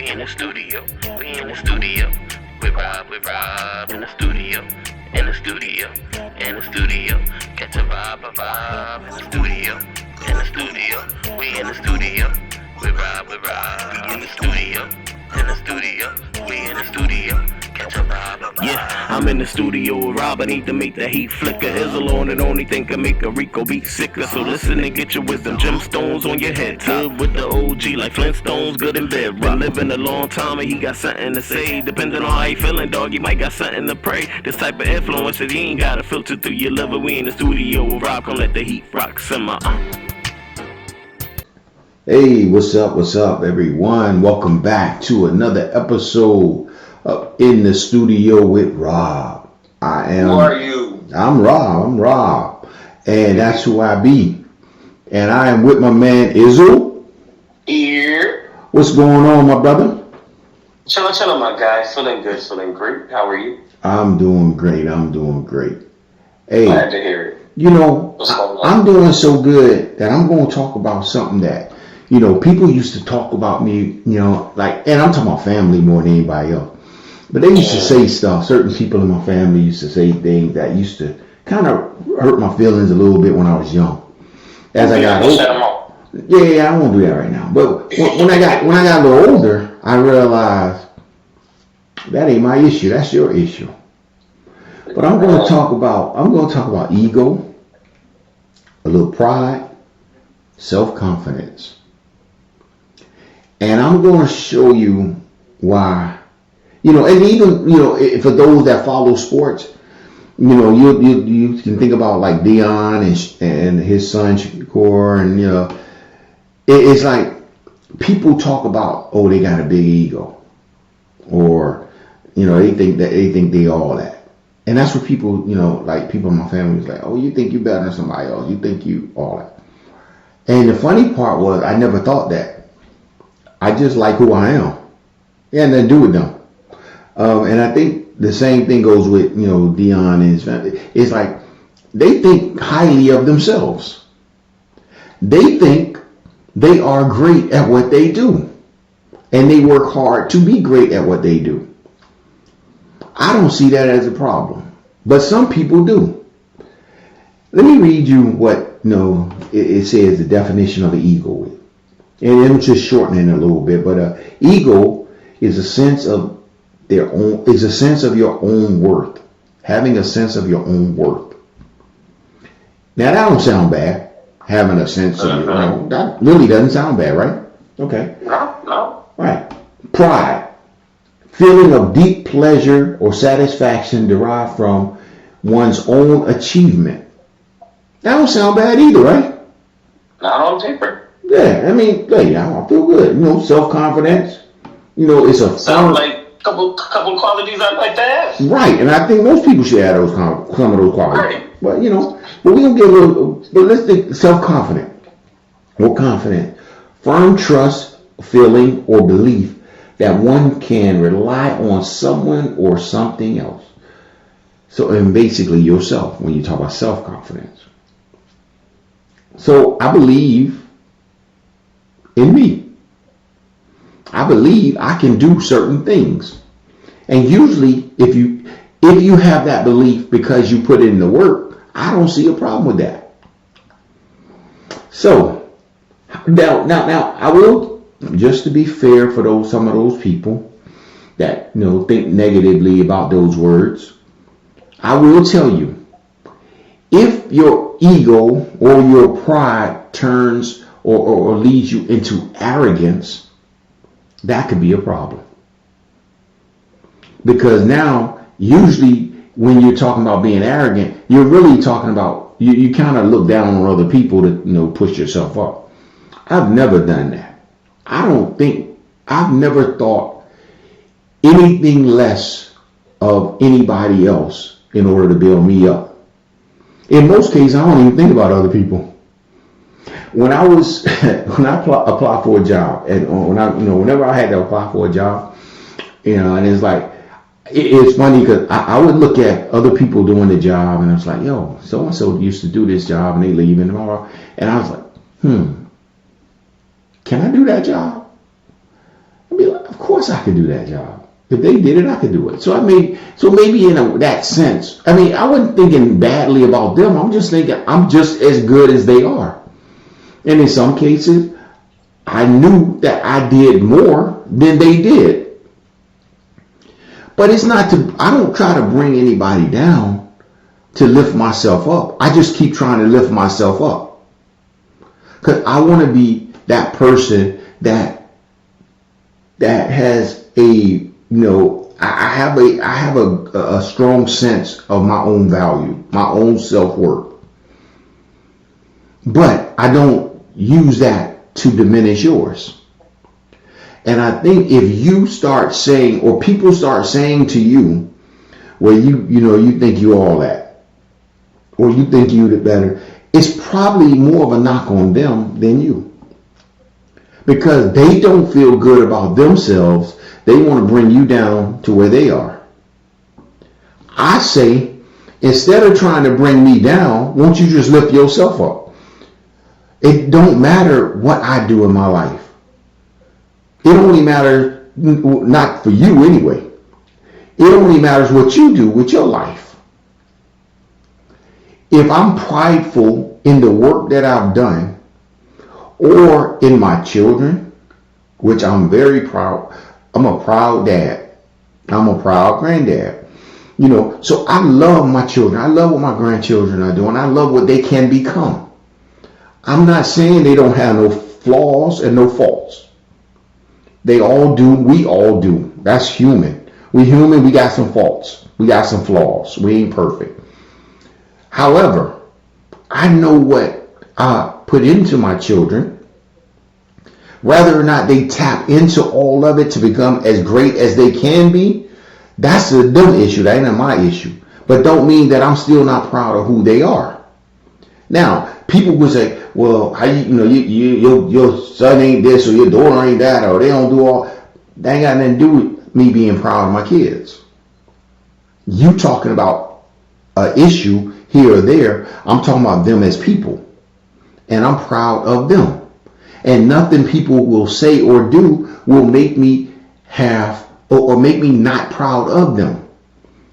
We in the studio. We in the studio. With Rob in the studio. In the studio. In the studio. Catch a vibe in the studio. In the studio. We in the studio. With Rob in the studio. In the studio. We in the studio. Yeah, I'm in the studio with Rob. I need to make the heat flicker. Is alone and only thing can make a Rico beat sicker. So listen and get your wisdom. Gemstones on your head. Tub with the OG like Flintstones, good in bed. Been living a long time and he got something to say. Depending on how you feeling, dog, you might got something to pray. This type of influence that you ain't gotta filter through your liver. We in the studio with Rob. Come let the heat rock simmer. Hey, what's up, everyone? Welcome back to another episode of In the Studio with Rob. Who are you? I'm Rob. And that's who I be. And I am with my man, Izzle. Here. What's going on, my brother? Chillin', my guy. Feeling good, feeling great. How are you? I'm doing great. Hey, glad to hear it. You know, I'm doing so good that I'm going to talk about something that, people used to talk about me, like, and I'm talking about family more than anybody else. But they used to say stuff. Certain people in my family used to say things that used to kind of hurt my feelings a little bit when I was young. As I got older, I won't do that right now. But when I got a little older, I realized that ain't my issue. That's your issue. But I'm going to talk about ego, a little pride, self-confidence, and I'm going to show you why. And even, for those that follow sports, you can think about like Dion and his son Shakur, and, it's like people talk about, oh, they got a big ego, or, they think they all that. And that's what people, like people in my family is like, oh, you think you better than somebody else. You think you all that. And the funny part was I never thought that. I just like who I am. It had nothing to do with them. And I think the same thing goes with, Dion and his family. It's like they think highly of themselves. They think they are great at what they do. And they work hard to be great at what they do. I don't see that as a problem. But some people do. Let me read you what, it says the definition of an ego is. And I'm just shortening it a little bit. But ego is a sense of your own worth. Having a sense of your own worth. Now that don't sound bad. Having a sense of your own. That really doesn't sound bad, right? Okay. No. Right. Pride. Feeling of deep pleasure or satisfaction derived from one's own achievement. That don't sound bad either, right? Not on paper. Yeah, I mean, hey, I feel good. Self-confidence. It's a sound like a couple qualities I'd like to have. Right, and I think most people should have some of those qualities. Right. But but we gonna get a little. But let's think self-confident. Or confident, firm trust, feeling, or belief that one can rely on someone or something else. So, and basically yourself when you talk about self-confidence. So I believe in me. I believe I can do certain things. And usually if you have that belief because you put in the work, I don't see a problem with that. So now I will, just to be fair for some of those people that think negatively about those words, I will tell you, if your ego or your pride turns or leads you into arrogance, that could be a problem. Because now, usually when you're talking about being arrogant, you're really talking about, you kind of look down on other people to push yourself up. I've never done that. I've never thought anything less of anybody else in order to build me up. In most cases, I don't even think about other people. When I applied for a job, and whenever I had to apply for a job, and it's like, it's funny because I would look at other people doing the job, and I was like, yo, so and so used to do this job, and they leave, and I was like, can I do that job? I'd be like, course I could do that job. If they did it, I could do it. So maybe in that sense, I mean, I wasn't thinking badly about them. I'm just thinking I'm just as good as they are. And in some cases, I knew that I did more than they did. But it's not I don't try to bring anybody down to lift myself up. I just keep trying to lift myself up. Because I want to be that person that has I have a strong sense of my own value, my own self-worth. But I don't use that to diminish yours. And I think if you start saying, or people start saying to you, well, you think you all that, or you think you the better, it's probably more of a knock on them than you. Because they don't feel good about themselves. They want to bring you down to where they are. I say, instead of trying to bring me down, won't you just lift yourself up? It don't matter what I do in my life. It only matters, not for you anyway. It only matters what you do with your life. If I'm prideful in the work that I've done, or in my children, which I'm very proud. I'm a proud dad. I'm a proud granddad. So I love my children. I love what my grandchildren are doing. I love what they can become. I'm not saying they don't have no flaws and no faults. They all do. We all do. That's human. We human. We got some faults. We got some flaws. We ain't perfect. However, I know what I put into my children. Whether or not they tap into all of it to become as great as they can be, that's a them issue. That ain't my issue. But don't mean that I'm still not proud of who they are. Now, people would say, well, how your son ain't this or your daughter ain't that, or they don't do all. That ain't got nothing to do with me being proud of my kids. You talking about an issue here or there. I'm talking about them as people. And I'm proud of them. And nothing people will say or do will make me or make me not proud of them.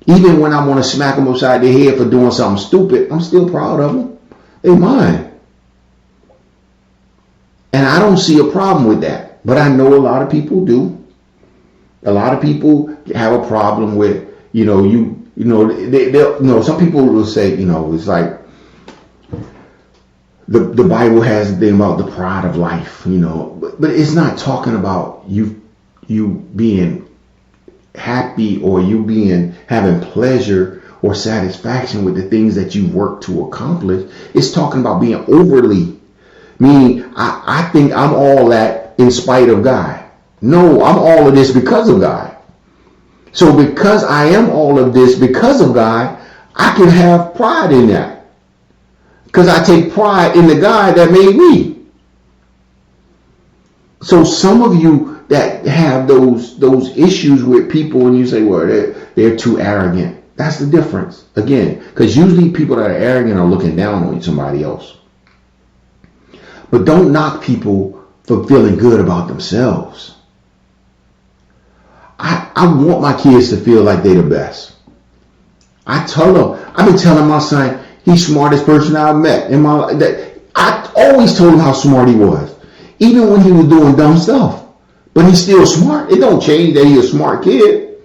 Even when I want to smack them upside the head for doing something stupid, I'm still proud of them. They're mine. And I don't see a problem with that. But I know a lot of people do. A lot of people have a problem with, some people will say, it's like, the Bible has a thing about the pride of life, but it's not talking about you being happy or you having pleasure or satisfaction with the things that you work to accomplish. It's talking about being overly, meaning I think I'm all that in spite of God. No, I'm all of this because of God. So because I am all of this because of God, I can have pride in that. Because I take pride in the God that made me. So some of you that have those issues with people and you say, well, they're too arrogant. That's the difference. Again, because usually people that are arrogant are looking down on somebody else. But don't knock people for feeling good about themselves. I want my kids to feel like they're the best. I've been telling my son, he's the smartest person I've met in my life. I always told him how smart he was. Even when he was doing dumb stuff. But he's still smart. It don't change that he's a smart kid.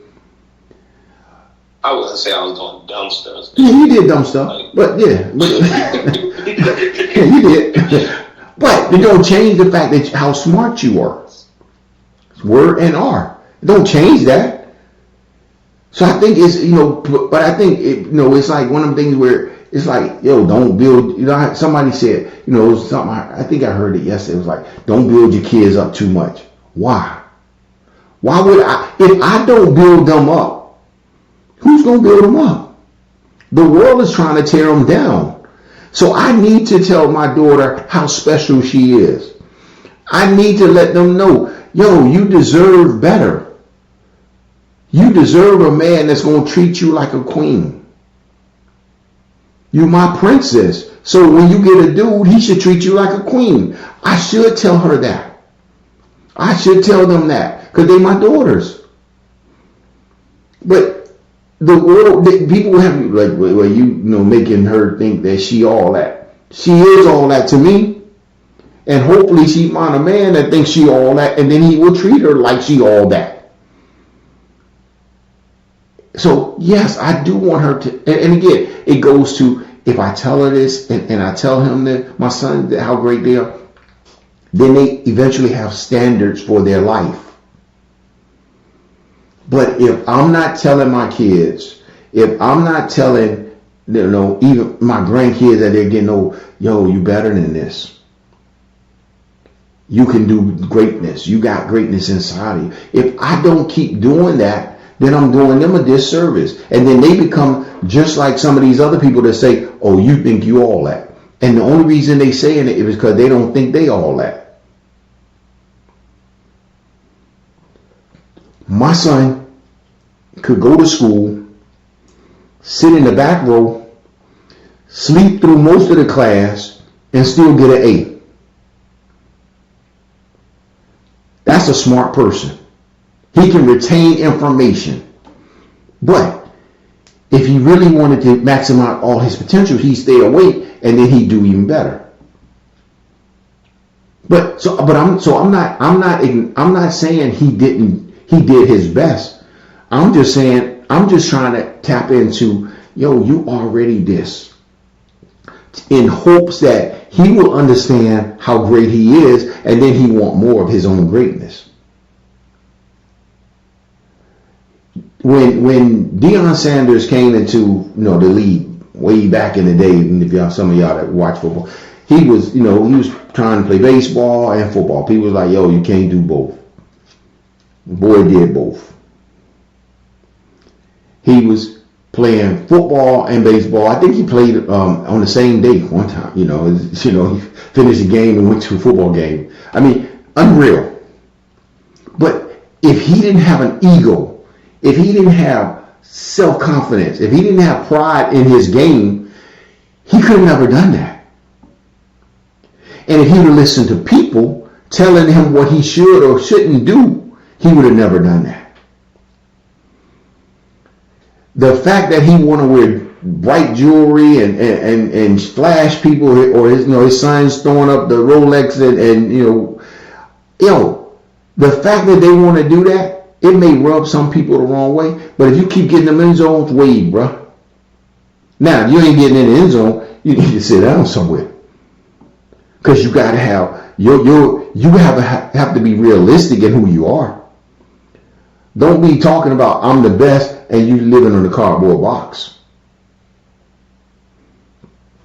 I wouldn't say I was doing dumb stuff. Yeah, you did dumb stuff. But yeah. Yeah, you did. But it don't change the fact that how smart you are. It's word and are. It don't change that. So I think it's, but I think, it's like one of them things where it's like, don't build, somebody said, something, I think I heard it yesterday. It was like, don't build your kids up too much. Why? Why would I, if I don't build them up, who's going to build them up? The world is trying to tear them down. So I need to tell my daughter how special she is. I need to let them know, you deserve better. You deserve a man that's going to treat you like a queen. You my princess. So when you get a dude, he should treat you like a queen. I should tell her that. I should tell them that. because they're my daughters. But the world, people have like, well, making her think that she all that. She is all that to me, and hopefully she find a man that thinks she all that, and then he will treat her like she all that. So yes, I do want her to, and again, it goes to, if I tell her this and I tell him that my son, how great they are, then they eventually have standards for their life. But if I'm not telling my kids, if I'm not telling, even my grandkids that they're getting old, yo, you better than this. You can do greatness. You got greatness inside of you. If I don't keep doing that, then I'm doing them a disservice. And then they become just like some of these other people that say, oh, you think you all that. And the only reason they saying it is because they don't think they all that. My son could go to school, sit in the back row, sleep through most of the class, and still get an A. That's a smart person. He can retain information. But if he really wanted to maximize all his potential, he'd stay awake and then he'd do even better. I'm not saying he did his best. I'm just saying, I'm just trying to tap into, you already this, in hopes that he will understand how great he is, and then he want more of his own greatness. When Deion Sanders came into the league way back in the day, and if some of y'all that watch football, he was trying to play baseball and football. People was like, yo, you can't do both. The boy did both. He was playing football and baseball. I think he played on the same day one time. He finished the game and went to a football game. I mean, unreal. But if he didn't have an ego, if he didn't have self-confidence, if he didn't have pride in his game, he could have never done that. And if he would have listened to people telling him what he should or shouldn't do, he would have never done that. The fact that he want to wear bright jewelry and flash people, or his son's throwing up the Rolex the fact that they want to do that, it may rub some people the wrong way. But if you keep getting them in zones, wade, bruh. Now, if you ain't getting in the end zone, you need to sit down somewhere, because you got to have you have to be realistic in who you are. Don't be talking about I'm the best and you living in a cardboard box.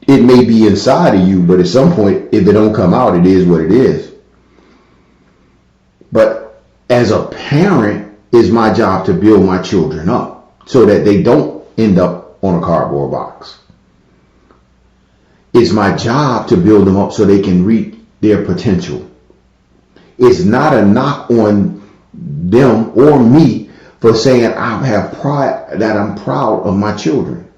It may be inside of you, but at some point, if it don't come out, it is what it is. But as a parent, it's my job to build my children up so that they don't end up on a cardboard box. It's my job to build them up so they can reach their potential. It's not a knock on them or me for saying I have pride, that I'm proud of my children.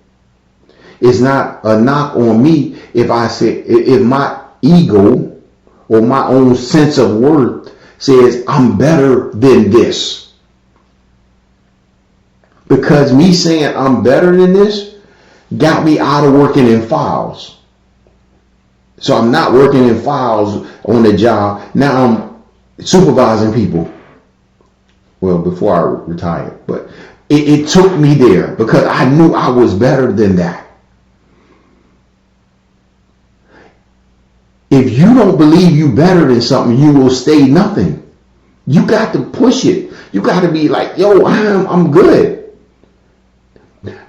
It's not a knock on me if I say, if my ego or my own sense of worth says I'm better than this. Because me saying I'm better than this got me out of working in files. So I'm not working in files on the job. Now I'm supervising people. Well, before I retired. But it took me there because I knew I was better than that. If you don't believe you better than something, you will stay nothing. You got to push it. You got to be like, yo, I'm good.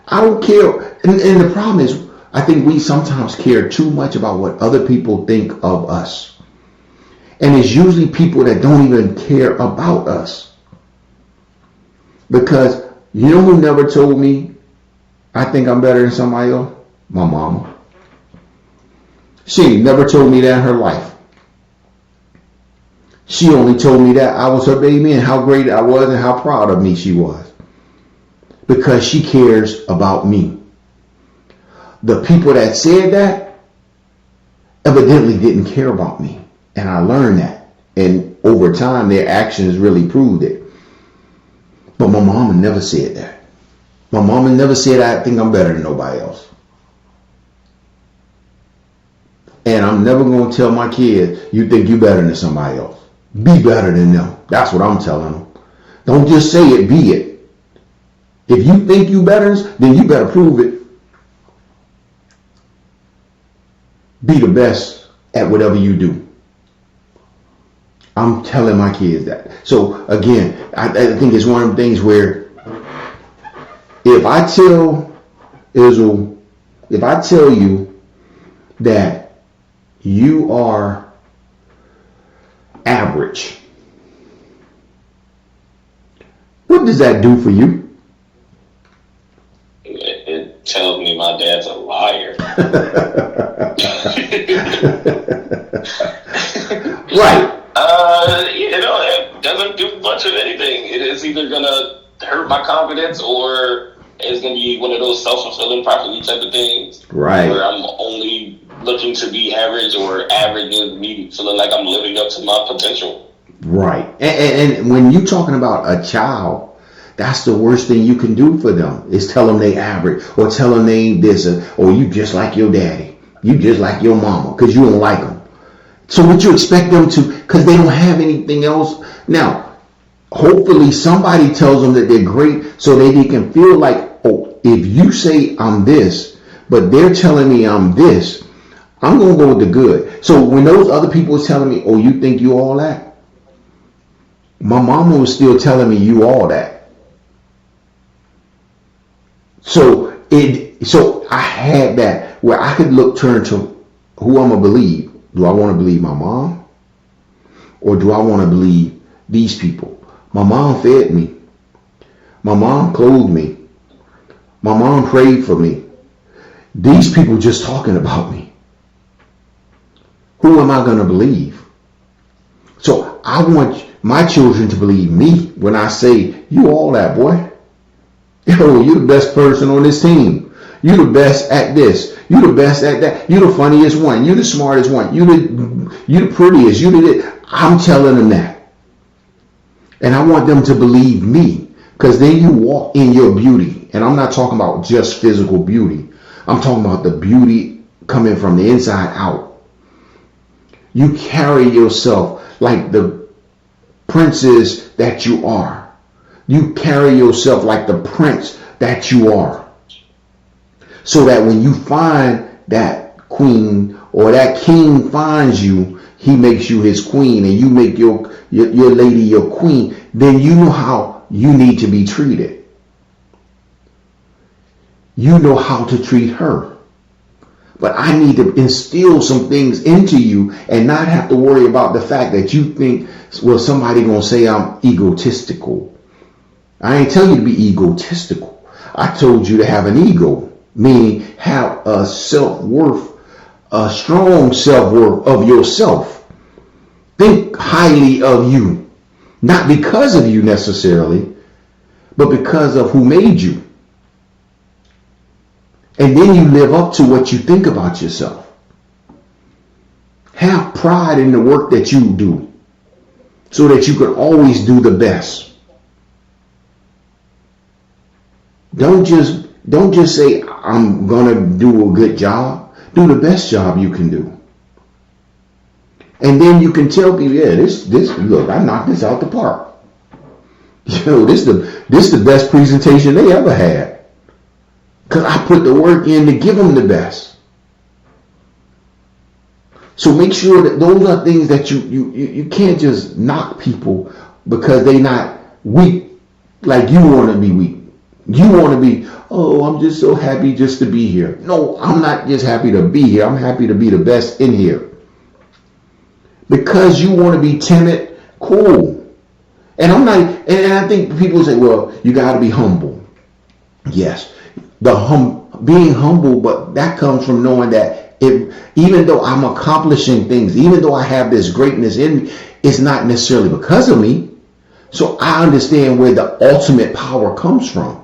I don't care. And the problem is, I think we sometimes care too much about what other people think of us. And it's usually people that don't even care about us. Because you know who never told me I think I'm better than somebody else? My mama. She never told me that in her life. She only told me that I was her baby and how great I was and how proud of me she was. Because she cares about me. The people that said that evidently didn't care about me. And I learned that. And over time, their actions really proved it. But my mama never said that. My mama never said I think I'm better than nobody else. And I'm never going to tell my kids, you think you better than somebody else. Be better than them. That's what I'm telling them. Don't just say it, be it. If you think you better, then you better prove it. Be the best at whatever you do. I'm telling my kids that. So again, I think it's one of the things where if I tell Israel, if I tell you that you are average, what does that do for you? It tells me my dad's a liar. Right. It doesn't do much of anything. It is either gonna hurt my confidence or it's gonna be one of those self-fulfilling prophecy type of things. Right. Where I'm only looking to be average, or average is me feeling like I'm living up to my potential. Right. And when you're talking about a child, that's the worst thing you can do for them is tell them they average, or tell them they ain't this, or you just like your daddy, you just like your mama, because you don't like them. So what you expect them to, because they don't have anything else. Now, hopefully somebody tells them that they're great so that they can feel like, oh, if you say I'm this, but they're telling me I'm this, I'm going to go with the good. So when those other people was telling me, oh, you think you all that? My mama was still telling me you all that. So I had that where I could turn to who I'm going to believe. Do I want to believe my mom? Or do I want to believe these people? My mom fed me. My mom clothed me. My mom prayed for me. These people just talking about me. Who am I going to believe? So I want my children to believe me when I say, you all that, boy. Yo, you the best person on this team. You the best at this. You the best at that. You the funniest one. You the smartest one. You the prettiest. You the. I'm telling them that, and I want them to believe me, because then you walk in your beauty. And I'm not talking about just physical beauty. I'm talking about the beauty coming from the inside out. You carry yourself like the princess that you are. You carry yourself like the prince that you are. So that when you find that queen or that king finds you, he makes you his queen, and you make your lady your queen, then you know how you need to be treated. You know how to treat her. But I need to instill some things into you and not have to worry about the fact that you think, well, somebody gonna say I'm egotistical. I ain't tell you to be egotistical. I told you to have an ego, meaning have a self-worth, a strong self-worth of yourself. Think highly of you, not because of you necessarily, but because of who made you. And then you live up to what you think about yourself. Have pride in the work that you do so that you can always do the best. Don't just say, I'm going to do a good job. Do the best job you can do. And then you can tell people, yeah, this look, I knocked this out the park. Yo, this the best presentation they ever had. Because I put the work in to give them the best. So make sure that those are things that you can't just knock people because they not weak like you want to be weak. You want to be, oh, I'm just so happy just to be here. No, I'm not just happy to be here. I'm happy to be the best in here. Because you want to be timid, cool. And I'm not, and I think people say, well, you got to be humble. Yes. Being humble, but that comes from knowing that even though I'm accomplishing things, even though I have this greatness in me, it's not necessarily because of me. So I understand where the ultimate power comes from.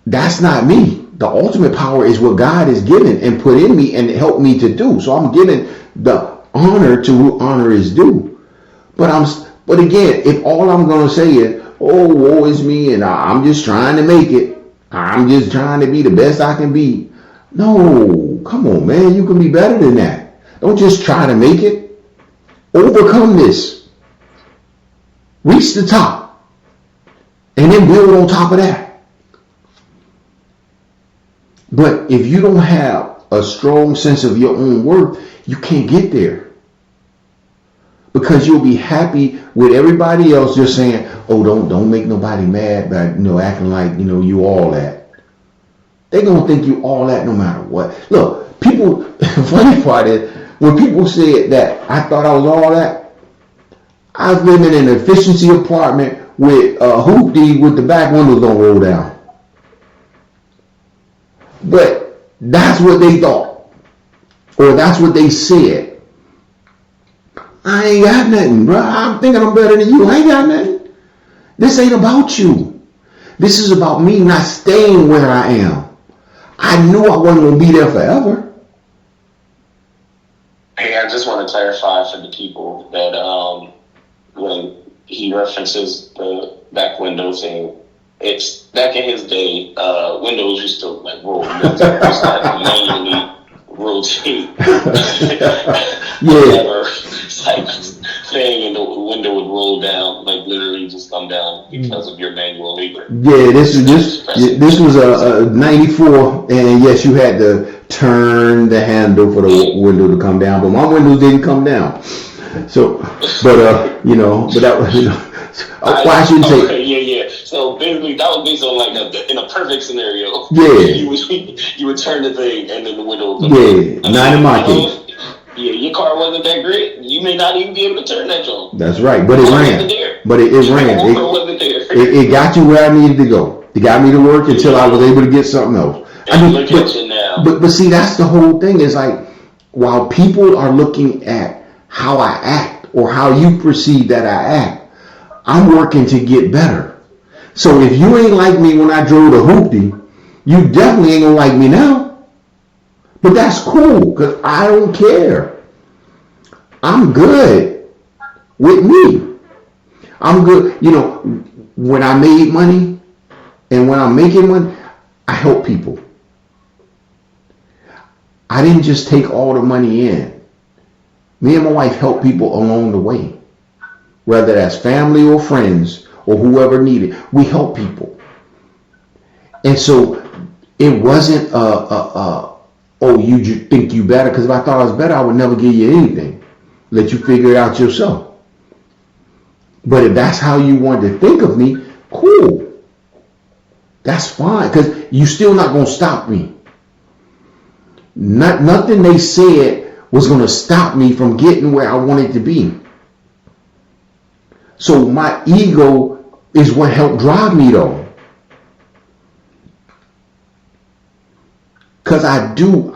That's not me. The ultimate power is what God has given and put in me and helped me to do. So I'm giving the honor to who honor is due. But But again, if all I'm going to say is, oh, woe is me, and I'm just trying to make it, I'm just trying to be the best I can be. No, come on, man. You can be better than that. Don't just try to make it. Overcome this. Reach the top. And then build on top of that. But if you don't have a strong sense of your own worth, you can't get there. Because you'll be happy with everybody else just saying, oh, don't make nobody mad by acting like you all that. They're gonna think you all that no matter what. Look, people the funny part is when people said that I thought I was all that, I was living in an efficiency apartment with a hoopty with the back windows don't roll down. But that's what they thought. Or that's what they said. I ain't got nothing, bro. I'm thinking I'm better than you. I ain't got nothing. This ain't about you. This is about me not staying where I am. I knew I wasn't going to be there forever. Hey, I just want to clarify for the people that when he references the back window thing, it's back in his day, windows used to like roll. It's not manually rotate. Yeah. It's like thing and the window would roll down, like literally just come down because of your manual labor. Yeah, this was a 94, and yes, you had to turn the handle for the window to come down, but my windows didn't come down. So, but that why I shouldn't say. Okay, yeah. So basically, that was based on like in a perfect scenario. Yeah. You would turn the thing, and then the window would come down. Not in my case. Yeah, your car wasn't that great. You may not even be able to turn that joint. That's right, but it ran. But it ran. It got you where I needed to go. It got me to work until I was able to get something else. Look at you now. But see, that's the whole thing. Is like while people are looking at how I act or how you perceive that I act, I'm working to get better. So if you ain't like me when I drove the hoopty, you definitely ain't gonna like me now. But that's cool, because I don't care. I'm good with me. I'm good. When I made money and when I'm making money, I help people. I didn't just take all the money in. Me and my wife help people along the way. Whether that's family or friends or whoever needed. We help people. And so it wasn't oh, you think you better? Because if I thought I was better, I would never give you anything. Let you figure it out yourself. But if that's how you wanted to think of me, cool. That's fine, because you're still not going to stop me. Nothing they said was going to stop me from getting where I wanted to be. So my ego is what helped drive me, though. Because I did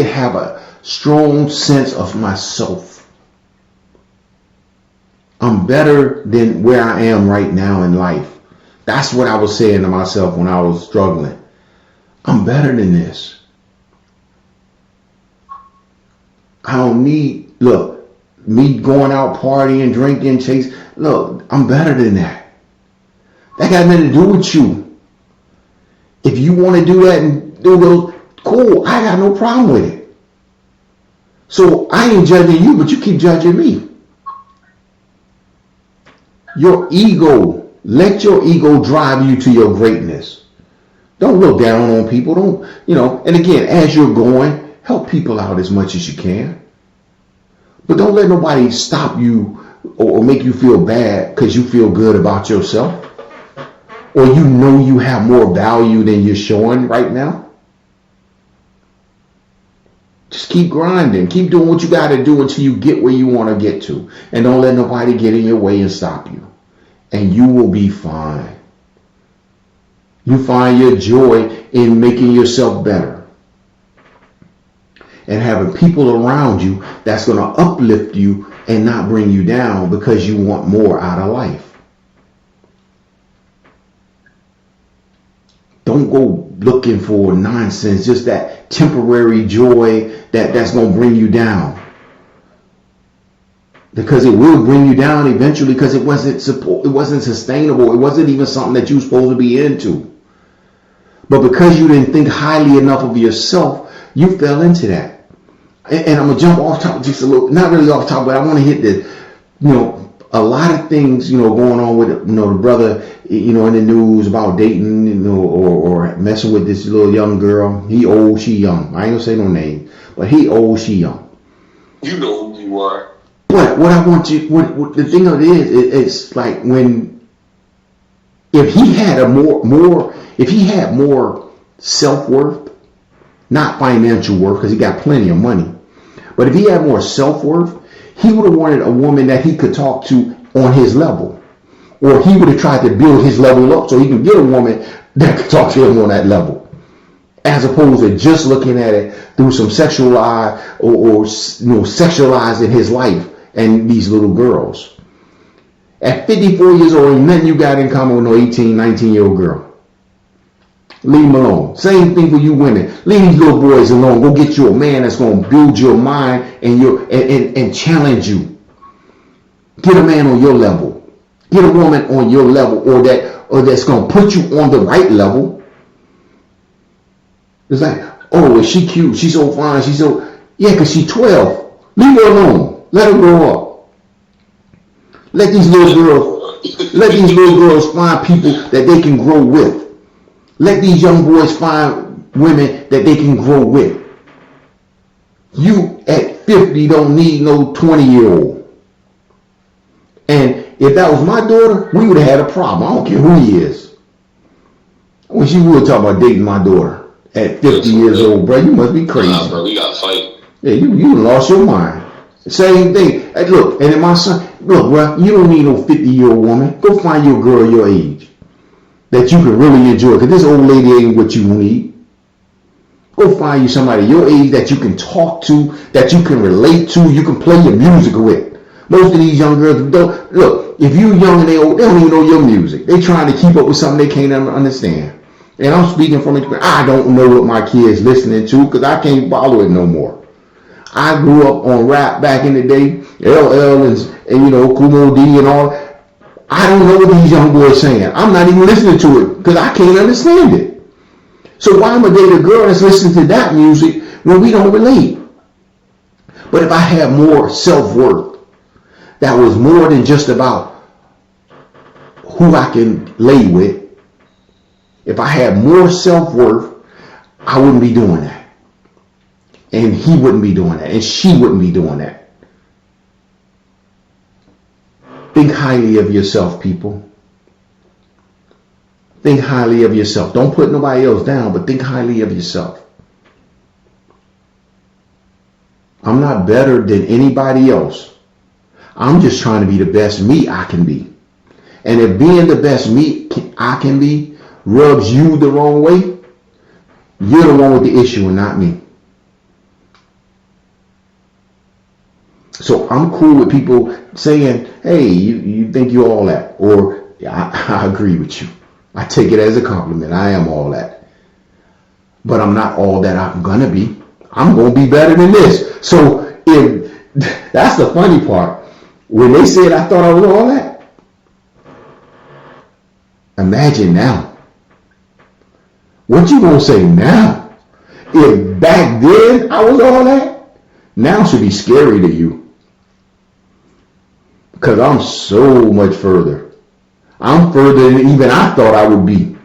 have a strong sense of myself. I'm better than where I am right now in life. That's what I was saying to myself when I was struggling. I'm better than this. I don't need, me going out partying, drinking, chasing. Look, I'm better than that. That got nothing to do with you. If you want to do that and do those, cool. I got no problem with it. So I ain't judging you, but you keep judging me. Your ego, let your ego drive you to your greatness. Don't look down on people. Don't, and again, as you're going, help people out as much as you can. But don't let nobody stop you or make you feel bad because you feel good about yourself. Or you have more value than you're showing right now. Just keep grinding. Keep doing what you got to do until you get where you want to get to. And don't let nobody get in your way and stop you. And you will be fine. You find your joy in making yourself better. And having people around you that's going to uplift you and not bring you down because you want more out of life. Don't go looking for nonsense, just that temporary joy that's going to bring you down. because it will bring you down eventually, because it wasn't sustainable. It wasn't even something that you were supposed to be into. But because you didn't think highly enough of yourself, you fell into that. And I'm gonna jump off top just a little, not really off top, but I want to hit the, a lot of things, going on with, the brother, in the news about dating, or messing with this little young girl. He old, she young. I ain't gonna say no name, but he old, she young. You know who you are. But what I want you, what the thing of it is, it's like if he had more self-worth, not financial worth, because he got plenty of money, but if he had more self-worth, he would have wanted a woman that he could talk to on his level, or he would have tried to build his level up so he could get a woman that could talk to him on that level, as opposed to just looking at it through some sexual eye, or sexualizing his life and these little girls. At 54 years old, ain't nothing you got in common with no 18, 19-year-old girl. Leave them alone. Same thing for you women. Leave these little boys alone. Go get you a man that's going to build your mind and challenge you. Get a man on your level. Get a woman on your level, or that's going to put you on the right level. It's like, oh, is she cute? She's so fine. She's so, yeah, because she's 12. Leave her alone. Let her grow up. Let these little girls find people that they can grow with. Let these young boys find women that they can grow with. You at 50 don't need no 20-year-old. And if that was my daughter, we would have had a problem. I don't care who he is. I wish you would talk about dating my daughter at 50 years old, bro. You must be crazy. Nah, bro, we got to fight. Yeah, you lost your mind. Same thing. Hey, look, and then my son, look, bro, you don't need no 50-year-old woman. Go find your girl your age that you can really enjoy, because this old lady ain't what you need. Go find you somebody your age that you can talk to, that you can relate to, you can play your music with. Most of these young girls don't. Look, if you young and they old, they don't even know your music. They trying to keep up with something they can't understand. And I'm speaking from experience. I don't know what my kids listening to, because I can't follow it no more. I grew up on rap back in the day, LL and Kumo D and all. I don't know what these young boys saying. I'm not even listening to it because I can't understand it. So why am I dating a girl that's listening to that music when we don't relate? But if I had more self-worth, that was more than just about who I can lay with. If I had more self-worth, I wouldn't be doing that. And he wouldn't be doing that. And she wouldn't be doing that. Think highly of yourself, people. Think highly of yourself. Don't put nobody else down, but think highly of yourself. I'm not better than anybody else. I'm just trying to be the best me I can be. And if being the best me I can be rubs you the wrong way, you're the one with the issue and not me. So I'm cool with people saying, hey, you think you're all that. Or I agree with you. I take it as a compliment. I am all that. But I'm not all that I'm going to be. I'm going to be better than this. So that's the funny part. When they said I thought I was all that, imagine now. What you going to say now? If back then I was all that, now should be scary to you. Because I'm so much further. I'm further than even I thought I would be.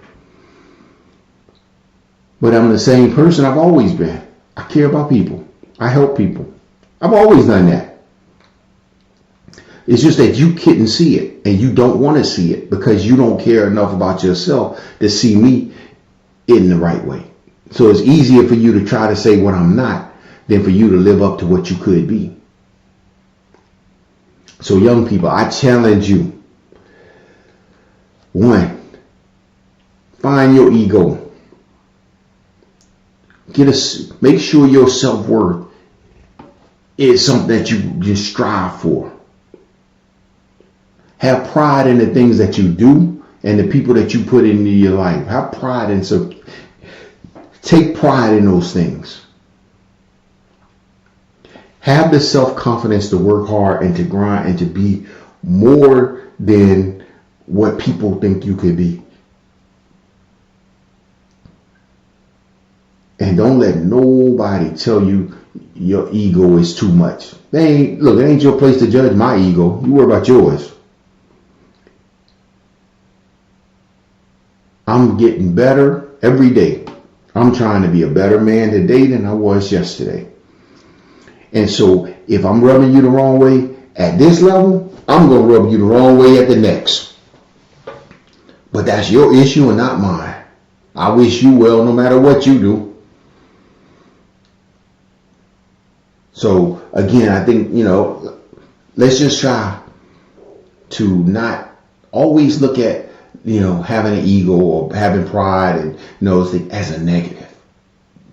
But I'm the same person I've always been. I care about people. I help people. I've always done that. It's just that you couldn't see it. And you don't want to see it. Because you don't care enough about yourself to see me in the right way. So it's easier for you to try to say what I'm not than for you to live up to what you could be. So young people, I challenge you. 1, find your ego. Make sure your self-worth is something that you just strive for. Have pride in the things that you do and the people that you put into your life. Have pride in take pride in those things. Have the self-confidence to work hard and to grind and to be more than what people think you could be. And don't let nobody tell you your ego is too much. It ain't your place to judge my ego. You worry about yours. I'm getting better every day. I'm trying to be a better man today than I was yesterday. And so if I'm rubbing you the wrong way at this level, I'm going to rub you the wrong way at the next. But that's your issue and not mine. I wish you well no matter what you do. So again, I think, let's just try to not always look at, having an ego or having pride and, as a negative.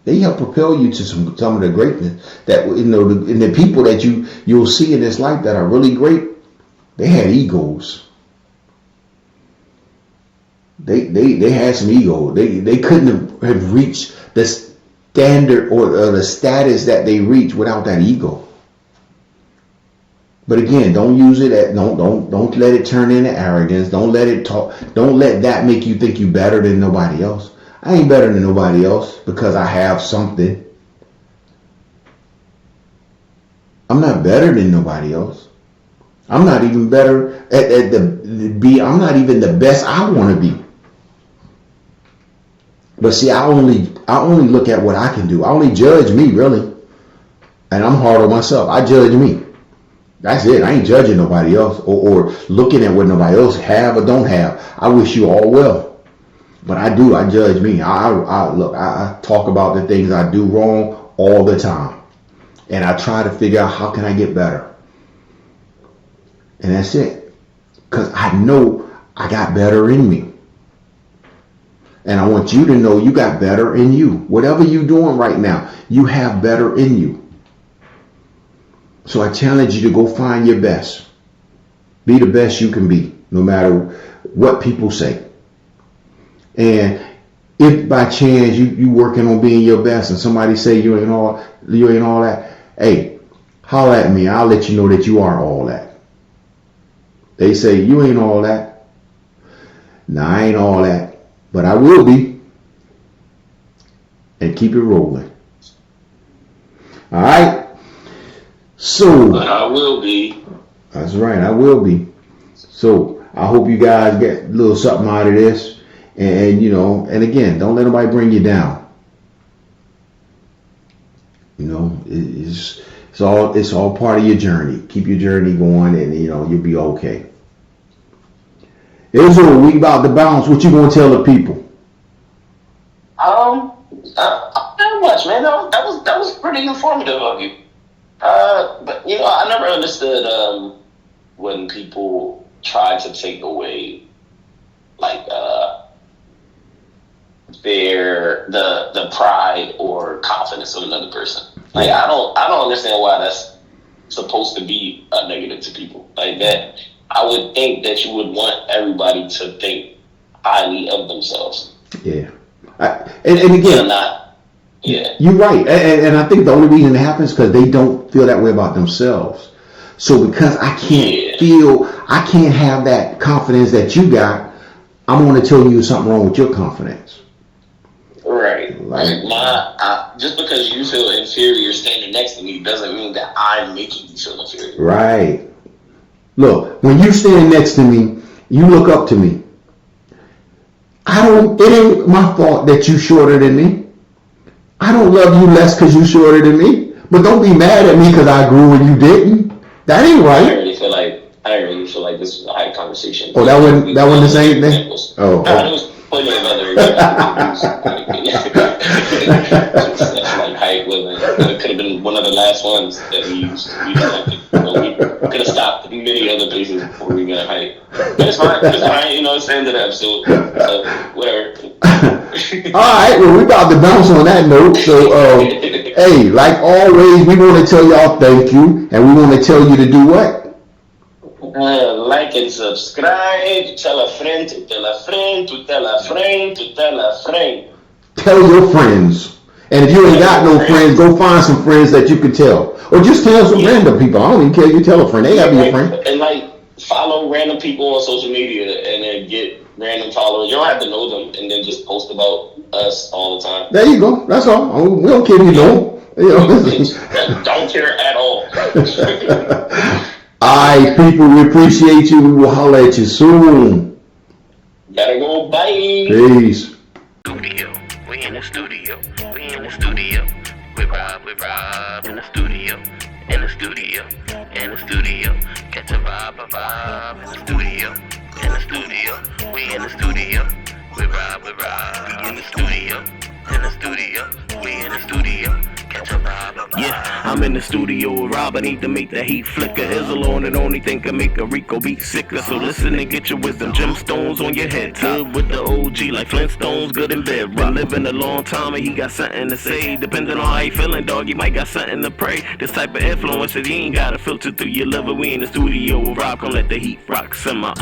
They help propel you to some of the greatness that, and the people that you'll see in this life that are really great, they had egos. They had some ego. They couldn't have reached the standard or the status that they reached without that ego. But again, don't use it. Don't let it turn into arrogance. Don't let that make you think you better than nobody else. I ain't better than nobody else because I have something. I'm not better than nobody else. I'm not even better I'm not even the best I want to be. But see, I only look at what I can do. I only judge me, really. And I'm hard on myself. I judge me. That's it. I ain't judging nobody else or looking at what nobody else have or don't have. I wish you all well. But I do. I judge me. I talk about the things I do wrong all the time. And I try to figure out how can I get better. And that's it. Because I know I got better in me. And I want you to know you got better in you. Whatever you're doing right now, you have better in you. So I challenge you to go find your best. Be the best you can be, no matter what people say. And if by chance you working on being your best and somebody say you ain't all that, hey, holler at me. I'll let you know that you are all that. They say you ain't all that. Nah, I ain't all that. But I will be. And keep it rolling. All right. So. But I will be. That's right. I will be. So I hope you guys get a little something out of this. And and again, don't let nobody bring you down. It's all part of your journey. Keep your journey going, and you'll be okay. Israel, we about to bounce. What you gonna tell the people? Not much, man. That was pretty informative of you. But I never understood when people try to take away the pride or confidence of another person. I don't understand why that's supposed to be a negative to people. Like that, I would think that you would want everybody to think highly of themselves. Yeah, and again, not. Yeah, you're right, and I think the only reason it happens is because they don't feel that way about themselves. So because I can't have that confidence that you got, I'm going to tell you something wrong with your confidence. Right. Just because you feel inferior standing next to me doesn't mean that I'm making you feel inferior. Right. Look, when you stand next to me, you look up to me. It ain't my fault that you shorter than me. I don't love you less because you shorter than me. But don't be mad at me because I grew and you didn't. That ain't right. I really feel like this was a high conversation. Oh, that wasn't the same thing? Oh. It was plenty of other examples. Like height wasn't. It could have been one of the last ones that we used. We could have stopped many other places before we got height. But it's fine. It's the end of the episode. So whatever. All right. Well, we about to bounce on that note. So, hey, like always, we want to tell y'all thank you, and we want to tell you to do what? Like and subscribe. Tell a friend to tell a friend to tell a friend to tell a friend. Tell your friends. And if you ain't got no friends, go find some friends that you can tell. Or just tell some random people. I don't even care if you tell a friend. They gotta be a friend. And like follow random people on social media and then get random followers. You don't have to know them and then just post about us all the time. There you go. That's all. We don't care if you know. Don't care at all. Alright, people, we appreciate you. We will holler at you soon. Gotta go. Bye. Peace. Studio. We in the studio. We in the studio. We Rob in the studio. In the studio. In the studio. Catch a vibe in the studio. In the studio. We in the studio. We Rob in the studio. In the studio. We in the studio. Catch a vibe. Yeah, I'm in the studio with Rob. I need to make the heat flicker. Is alone and only thing can make a Rico beat sicker. So listen and get your wisdom. Gemstones on your head. Good with the OG like Flintstones. Good in bed. Been living a long time and he got something to say. Depending on how he feeling, dog, he might got something to pray. This type of influence that he ain't got to filter through your liver. We in the studio with Rob. Come let the heat rock simmer.